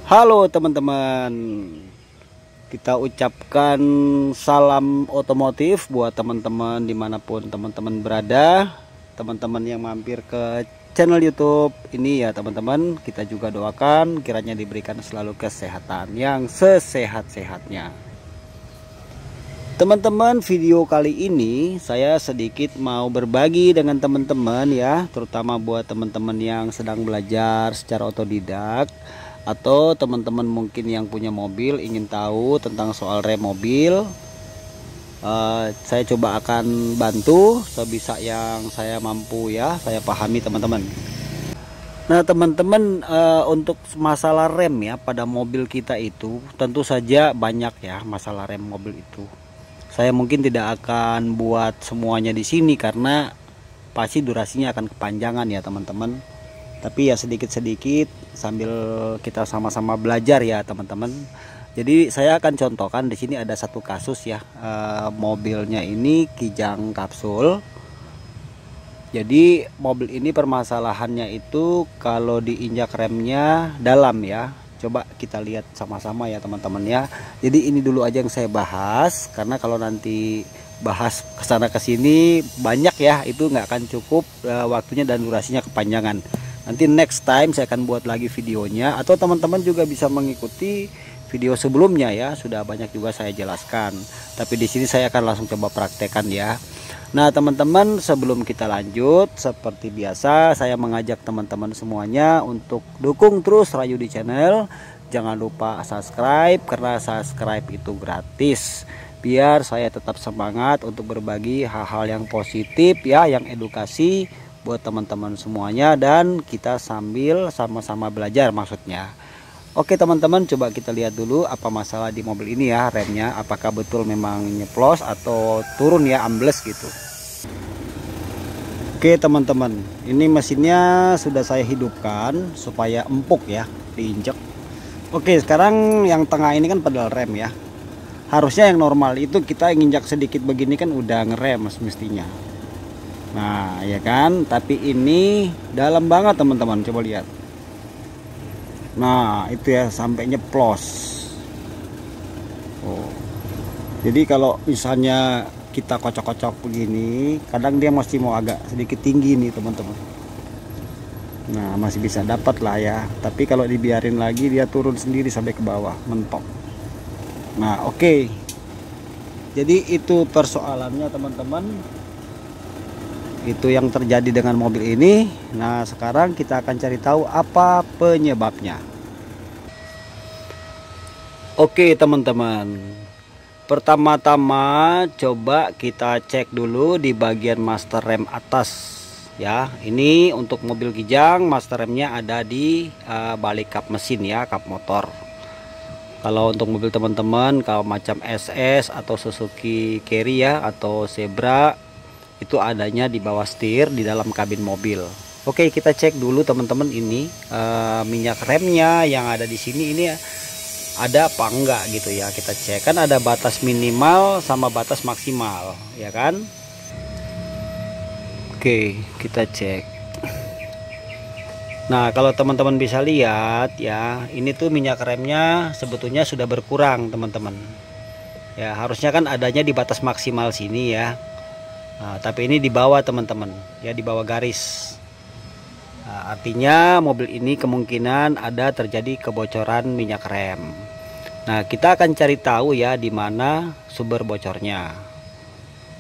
Halo teman-teman, kita ucapkan salam otomotif buat teman-teman dimanapun teman-teman berada. Teman-teman yang mampir ke channel YouTube ini ya teman-teman, kita juga doakan kiranya diberikan selalu kesehatan yang sesehat-sehatnya. Teman-teman, video kali ini saya sedikit mau berbagi dengan teman-teman ya, terutama buat teman-teman yang sedang belajar secara otodidak, atau teman-teman mungkin yang punya mobil ingin tahu tentang soal rem mobil. Saya coba akan bantu sebisa yang saya mampu ya, saya pahami teman-teman. Nah teman-teman, untuk masalah rem ya pada mobil kita itu tentu saja banyak ya masalah rem mobil itu. Saya mungkin tidak akan buat semuanya di sini karena pasti durasinya akan kepanjangan ya teman-teman. Tapi ya sedikit-sedikit sambil kita sama-sama belajar ya teman-teman. Jadi saya akan contohkan di sini ada satu kasus ya, mobilnya ini kijang kapsul. Jadi mobil ini permasalahannya itu kalau diinjak remnya dalam ya. Coba kita lihat sama-sama ya teman-teman ya. Jadi ini dulu aja yang saya bahas, karena kalau nanti bahas kesana kesini banyak ya, itu nggak akan cukup waktunya dan durasinya kepanjangan. Nanti next time saya akan buat lagi videonya, atau teman-teman juga bisa mengikuti video sebelumnya ya, sudah banyak juga saya jelaskan. Tapi di sini saya akan langsung coba praktekkan ya. Nah teman-teman, sebelum kita lanjut, seperti biasa saya mengajak teman-teman semuanya untuk dukung terus Rayu di channel. Jangan lupa subscribe, karena subscribe itu gratis, biar saya tetap semangat untuk berbagi hal-hal yang positif ya, yang edukasi buat teman-teman semuanya, dan kita sambil sama-sama belajar maksudnya. Oke teman-teman, coba kita lihat dulu apa masalah di mobil ini ya, remnya apakah betul memang nyeplos atau turun ya, ambles gitu. Oke teman-teman, ini mesinnya sudah saya hidupkan supaya empuk ya diinjek. Oke, sekarang yang tengah ini kan pedal rem ya. Harusnya yang normal itu kita nginjak sedikit begini kan udah ngerem mestinya. Nah ya kan, tapi ini dalam banget teman-teman, coba lihat. Nah itu ya, sampai nyeplos. Oh. Jadi kalau misalnya kita kocok-kocok begini, kadang dia masih mau agak sedikit tinggi nih teman-teman. Nah masih bisa dapat lah ya, tapi kalau dibiarin lagi dia turun sendiri sampai ke bawah, mentok. Nah oke. Jadi itu persoalannya teman-teman, itu yang terjadi dengan mobil ini. Nah sekarang kita akan cari tahu apa penyebabnya. Oke teman-teman, pertama-tama coba kita cek dulu di bagian master rem atas ya. Ini untuk mobil kijang, master remnya ada di balik kap mesin ya, kap motor. Kalau untuk mobil teman-teman kalau macam SS atau Suzuki Carry ya, atau Zebra, itu adanya di bawah setir di dalam kabin mobil. Oke, kita cek dulu teman-teman, ini minyak remnya yang ada di sini ini ada apa enggak gitu ya. Kita cek, kan ada batas minimal sama batas maksimal ya kan. Oke, kita cek. Nah kalau teman-teman bisa lihat ya, ini tuh minyak remnya sebetulnya sudah berkurang teman-teman ya. Harusnya kan adanya di batas maksimal sini ya. Nah, tapi ini di bawah teman-teman ya, di bawah garis. Nah, artinya mobil ini kemungkinan ada terjadi kebocoran minyak rem. Nah kita akan cari tahu ya di mana sumber bocornya.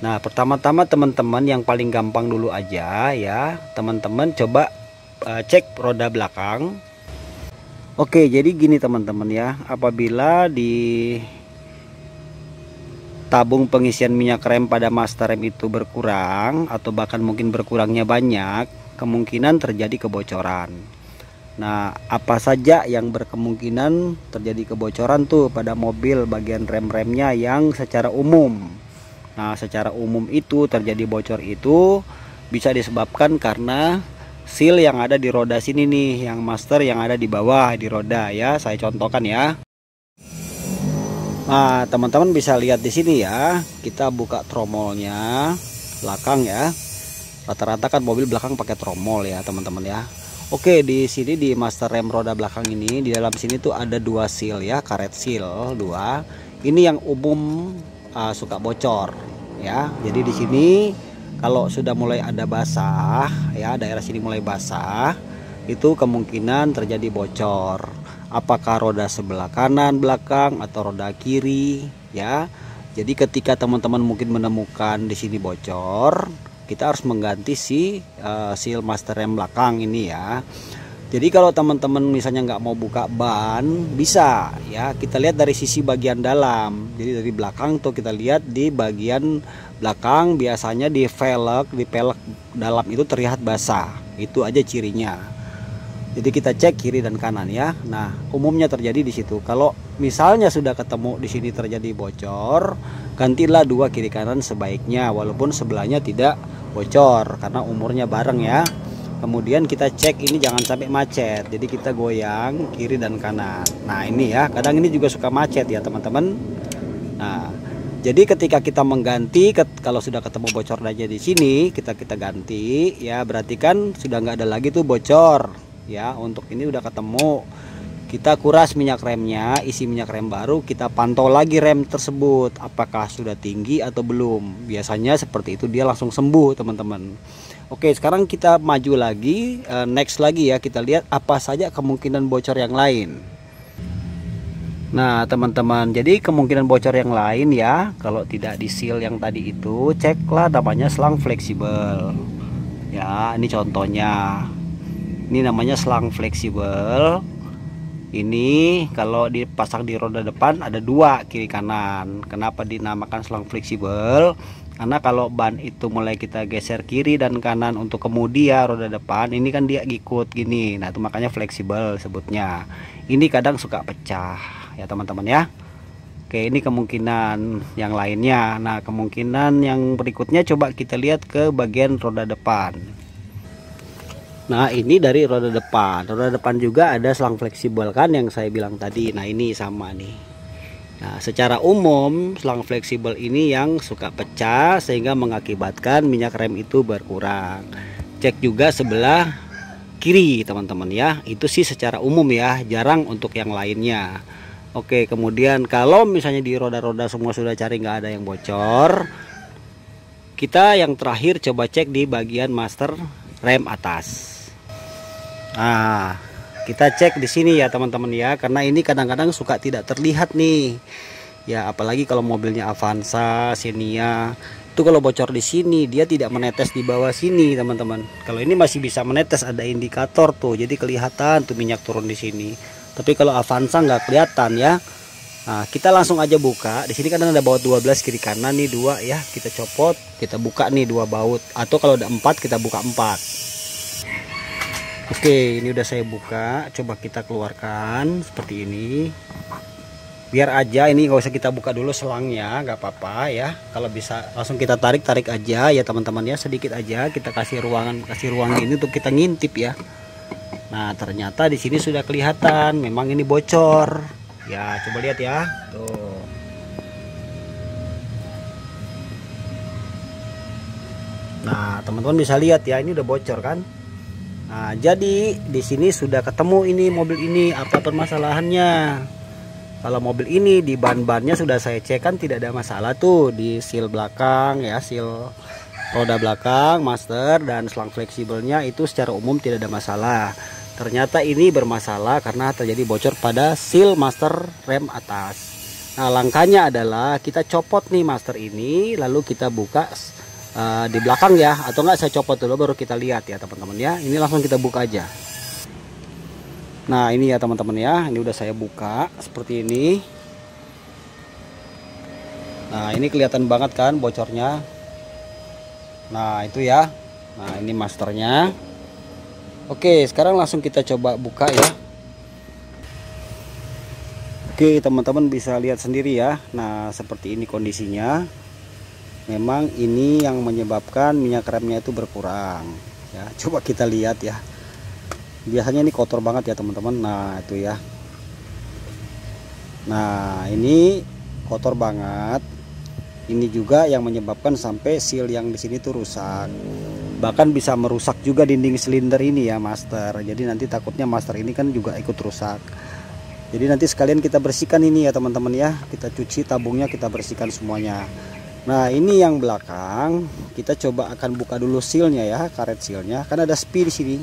Nah pertama-tama teman-teman, yang paling gampang dulu aja ya, teman-teman coba cek roda belakang. Oke, jadi gini teman-teman ya, apabila di tabung pengisian minyak rem pada master rem itu berkurang, atau bahkan mungkin berkurangnya banyak, kemungkinan terjadi kebocoran. Nah apa saja yang berkemungkinan terjadi kebocoran tuh pada mobil bagian rem-remnya yang secara umum. Nah secara umum itu terjadi bocor itu bisa disebabkan karena seal yang ada di roda sini nih, yang master yang ada di bawah di roda ya. Saya contohkan ya. Nah teman-teman bisa lihat di sini ya, kita buka tromolnya belakang ya. Rata-rata kan mobil belakang pakai tromol ya teman-teman ya. Oke, di sini di master rem roda belakang ini, di dalam sini tuh ada dua seal ya, karet seal dua. Ini yang umum suka bocor ya. Jadi di sini kalau sudah mulai ada basah ya, daerah sini mulai basah, itu kemungkinan terjadi bocor. Apakah roda sebelah kanan belakang atau roda kiri ya. Jadi ketika teman-teman mungkin menemukan di sini bocor, kita harus mengganti seal master rem belakang ini ya. Jadi kalau teman-teman misalnya nggak mau buka ban, bisa ya, kita lihat dari sisi bagian dalam. Jadi dari belakang tuh kita lihat di bagian belakang, biasanya di velg dalam itu terlihat basah. Itu aja cirinya. Jadi kita cek kiri dan kanan ya. Nah, umumnya terjadi di situ. Kalau misalnya sudah ketemu di sini terjadi bocor, gantilah dua kiri kanan sebaiknya, walaupun sebelahnya tidak bocor karena umurnya bareng ya. Kemudian kita cek ini jangan sampai macet, jadi kita goyang kiri dan kanan. Nah ini ya, kadang ini juga suka macet ya teman-teman. Nah jadi ketika kita mengganti, kalau sudah ketemu bocor aja di sini, kita ganti ya, berarti kan sudah nggak ada lagi tuh bocor ya. Untuk ini udah ketemu, kita kuras minyak remnya, isi minyak rem baru, kita pantau lagi rem tersebut apakah sudah tinggi atau belum. Biasanya seperti itu dia langsung sembuh teman-teman. Oke, sekarang kita maju lagi, next lagi ya, kita lihat apa saja kemungkinan bocor yang lain. Nah teman-teman, jadi kemungkinan bocor yang lain ya, kalau tidak di seal yang tadi itu, ceklah namanya selang fleksibel ya. Ini contohnya, ini namanya selang fleksibel. Ini kalau dipasang di roda depan ada dua kiri kanan. Kenapa dinamakan selang fleksibel? Karena kalau ban itu mulai kita geser kiri dan kanan untuk kemudi ya, roda depan ini kan dia ngikut gini. Nah itu makanya fleksibel sebutnya. Ini kadang suka pecah ya teman-teman ya. Oke, ini kemungkinan yang lainnya. Nah kemungkinan yang berikutnya coba kita lihat ke bagian roda depan. Nah ini dari roda depan. Roda depan juga ada selang fleksibel kan yang saya bilang tadi. Nah ini sama nih. Nah secara umum selang fleksibel ini yang suka pecah sehingga mengakibatkan minyak rem itu berkurang. Cek juga sebelah kiri teman-teman ya. Itu sih secara umum ya, jarang untuk yang lainnya. Oke, kemudian kalau misalnya di roda-roda semua sudah cari nggak ada yang bocor, kita yang terakhir coba cek di bagian master rem atas. Nah kita cek di sini ya teman-teman ya, karena ini kadang-kadang suka tidak terlihat nih ya, apalagi kalau mobilnya Avanza, Xenia itu kalau bocor di sini dia tidak menetes di bawah sini teman-teman. Kalau ini masih bisa menetes, ada indikator tuh, jadi kelihatan tuh minyak turun di sini. Tapi kalau Avanza nggak kelihatan ya. Nah kita langsung aja buka. Di sini kan ada baut 12 kiri kanan nih, dua ya, kita copot, kita buka nih dua baut, atau kalau ada 4 kita buka 4. Oke, ini udah saya buka. Coba kita keluarkan seperti ini. Biar aja ini nggak usah kita buka dulu selangnya, nggak apa-apa ya. Kalau bisa langsung kita tarik aja ya teman-teman ya, sedikit aja kita kasih ruang ini untuk kita ngintip ya. Nah ternyata di sini sudah kelihatan, memang ini bocor. Ya coba lihat ya, tuh. Nah teman-teman bisa lihat ya, ini udah bocor kan. Nah, jadi di sini sudah ketemu ini mobil ini apa permasalahannya. Kalau mobil ini di ban-bannya sudah saya cek kan tidak ada masalah tuh, di seal belakang ya, seal roda belakang master dan selang fleksibelnya itu secara umum tidak ada masalah. Ternyata ini bermasalah karena terjadi bocor pada seal master rem atas. Nah, langkahnya adalah kita copot nih master ini, lalu kita buka di belakang ya, atau enggak saya copot dulu baru kita lihat ya teman-teman ya. Ini langsung kita buka aja. Nah ini ya teman-teman ya, ini udah saya buka seperti ini. Nah ini kelihatan banget kan bocornya. Nah itu ya. Nah ini masternya. Oke, sekarang langsung kita coba buka ya. Oke teman-teman bisa lihat sendiri ya. Nah seperti ini kondisinya. Memang ini yang menyebabkan minyak remnya itu berkurang ya. Coba kita lihat ya, biasanya ini kotor banget ya teman-teman. Nah itu ya, nah ini kotor banget. Ini juga yang menyebabkan sampai seal yang di sini tuh rusak. bahkan bisa merusak juga dinding silinder ini ya master. Jadi nanti takutnya master ini kan juga ikut rusak. Jadi nanti sekalian kita bersihkan ini ya teman-teman ya, kita cuci tabungnya, kita bersihkan semuanya. Nah ini yang belakang kita coba akan buka dulu sealnya ya, karet sealnya, kan ada spi di sini.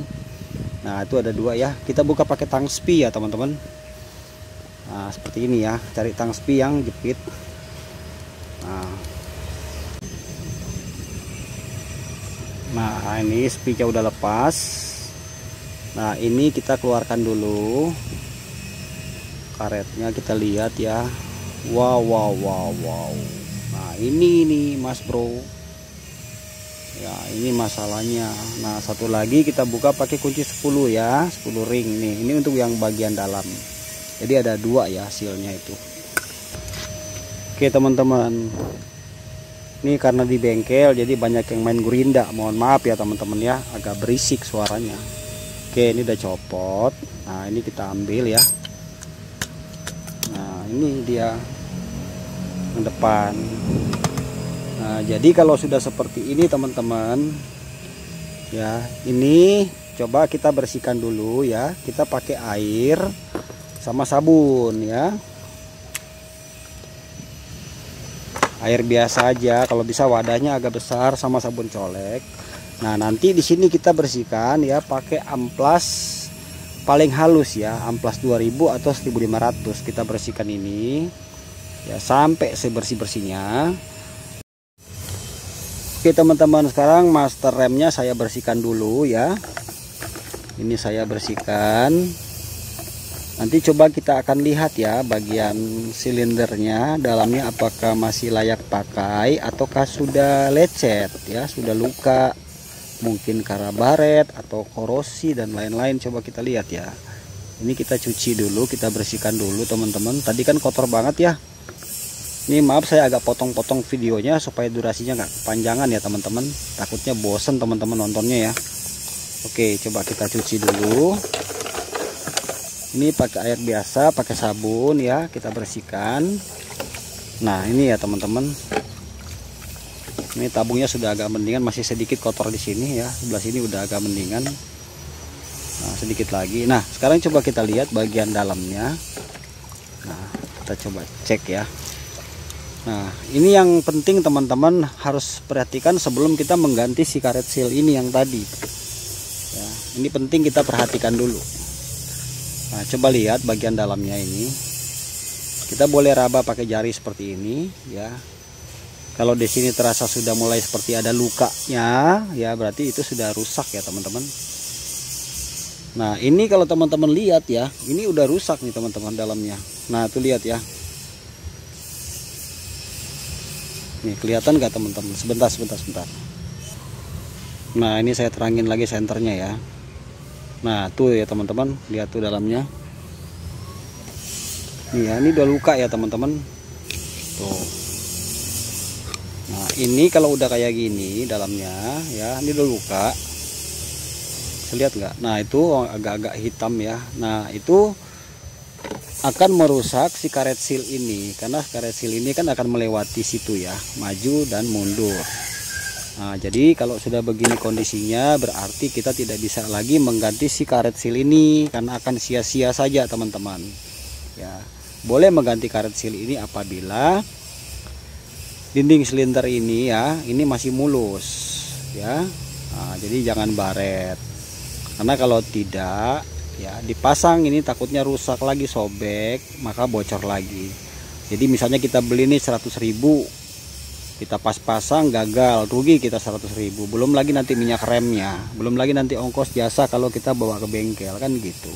Nah itu ada 2 ya, kita buka pakai tang spi ya teman-teman. Nah seperti ini ya, cari tang spi yang jepit. Nah ini spinya udah lepas. Nah ini kita keluarkan dulu karetnya, kita lihat ya. Wow. Nah ini nih mas bro ya, ini masalahnya. Nah satu lagi kita buka pakai kunci 10 ya, 10 ring nih. Ini untuk yang bagian dalam. Jadi ada 2 ya sealnya itu. Oke teman-teman, ini karena di bengkel jadi banyak yang main gurinda, mohon maaf ya teman-teman ya, agak berisik suaranya. Oke ini udah copot. Nah ini kita ambil ya. Nah ini dia yang depan. Nah jadi kalau sudah seperti ini teman-teman ya, ini coba kita bersihkan dulu ya, kita pakai air sama sabun ya, air biasa aja, kalau bisa wadahnya agak besar, sama sabun colek. Nah nanti di sini kita bersihkan ya pakai amplas paling halus ya, amplas 2000 atau 1500. Kita bersihkan ini ya sampai sebersih-bersihnya. Oke teman-teman, sekarang master remnya saya bersihkan dulu ya. Ini saya bersihkan. Nanti coba kita akan lihat ya bagian silindernya dalamnya apakah masih layak pakai ataukah sudah lecet ya, sudah luka, mungkin karena baret atau korosi dan lain-lain. Coba kita lihat ya. Ini kita cuci dulu, kita bersihkan dulu teman-teman. Tadi kan kotor banget ya. Ini maaf saya agak potong-potong videonya supaya durasinya nggak kepanjangan ya teman-teman. Takutnya bosen teman-teman nontonnya ya. Oke, coba kita cuci dulu. Ini pakai air biasa, pakai sabun ya, kita bersihkan. Nah ini ya teman-teman. Ini tabungnya sudah agak mendingan, masih sedikit kotor di sini ya. Sebelah sini udah agak mendingan. Nah sedikit lagi. Nah sekarang coba kita lihat bagian dalamnya. Nah kita coba cek ya. Nah ini yang penting teman-teman harus perhatikan sebelum kita mengganti si karet seal ini yang tadi ya, ini penting kita perhatikan dulu. Nah coba lihat bagian dalamnya ini, kita boleh raba pakai jari seperti ini ya. Kalau di sini terasa sudah mulai seperti ada lukanya ya, berarti itu sudah rusak ya teman-teman. Nah ini kalau teman-teman lihat ya, ini udah rusak nih teman-teman dalamnya. Nah tuh lihat ya. Nih kelihatan nggak teman-teman? Sebentar. Nah ini saya terangin lagi senternya ya. Nah tuh ya teman-teman, lihat tuh dalamnya. Nih ya, ini udah luka ya teman-teman. Tuh. Nah ini kalau udah kayak gini dalamnya ya, ini udah luka. Lihat nggak? Nah itu agak-agak hitam ya. Nah itu akan merusak si karet seal ini, karena karet seal ini kan akan melewati situ ya, maju dan mundur. Nah jadi kalau sudah begini kondisinya berarti kita tidak bisa lagi mengganti si karet seal ini, karena akan sia-sia saja teman-teman ya. Boleh mengganti karet seal ini apabila dinding silinder ini ya, ini masih mulus ya. Nah, jadi jangan baret, karena kalau tidak ya dipasang ini takutnya rusak lagi, sobek, maka bocor lagi. Jadi misalnya kita beli ini 100.000, kita pas-pasang gagal, rugi kita 100.000. Belum lagi nanti minyak remnya, belum lagi nanti ongkos jasa kalau kita bawa ke bengkel kan gitu.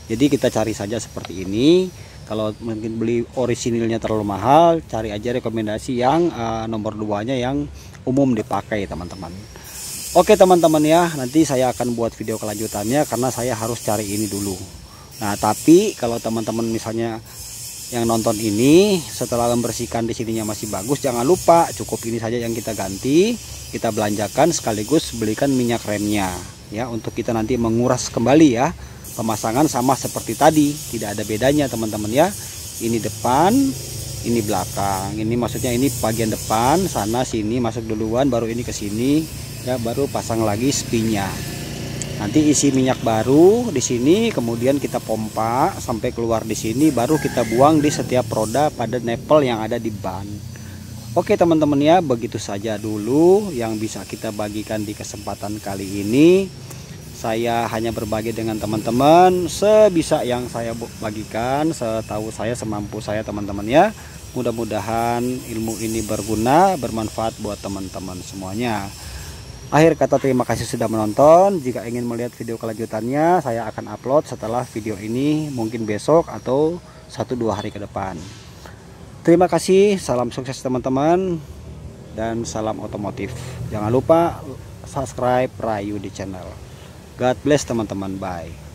Jadi kita cari saja seperti ini. Kalau mungkin beli orisinilnya terlalu mahal, cari aja rekomendasi yang nomor 2-nya yang umum dipakai teman-teman. Oke teman-teman ya, nanti saya akan buat video kelanjutannya karena saya harus cari ini dulu. Nah tapi kalau teman-teman misalnya yang nonton ini setelah membersihkan di sininya masih bagus, jangan lupa cukup ini saja yang kita ganti, kita belanjakan sekaligus belikan minyak remnya ya, untuk kita nanti menguras kembali ya. Pemasangan sama seperti tadi, tidak ada bedanya teman-teman ya. Ini depan, ini belakang. Ini maksudnya ini bagian depan, sana sini masuk duluan, baru ini ke sini. ya, baru pasang lagi spinnya. Nanti isi minyak baru di sini, kemudian kita pompa sampai keluar di sini, baru kita buang di setiap roda pada nepel yang ada di ban. Oke teman-teman ya, begitu saja dulu yang bisa kita bagikan di kesempatan kali ini. Saya hanya berbagi dengan teman-teman sebisa yang saya bagikan, setahu saya, semampu saya teman-teman ya. Mudah-mudahan ilmu ini berguna, bermanfaat buat teman-teman semuanya. Akhir kata, terima kasih sudah menonton. Jika ingin melihat video kelanjutannya, saya akan upload setelah video ini, mungkin besok atau 1-2 hari ke depan. Terima kasih, salam sukses teman-teman, dan salam otomotif. Jangan lupa subscribe Rayu di channel. God bless teman-teman, bye.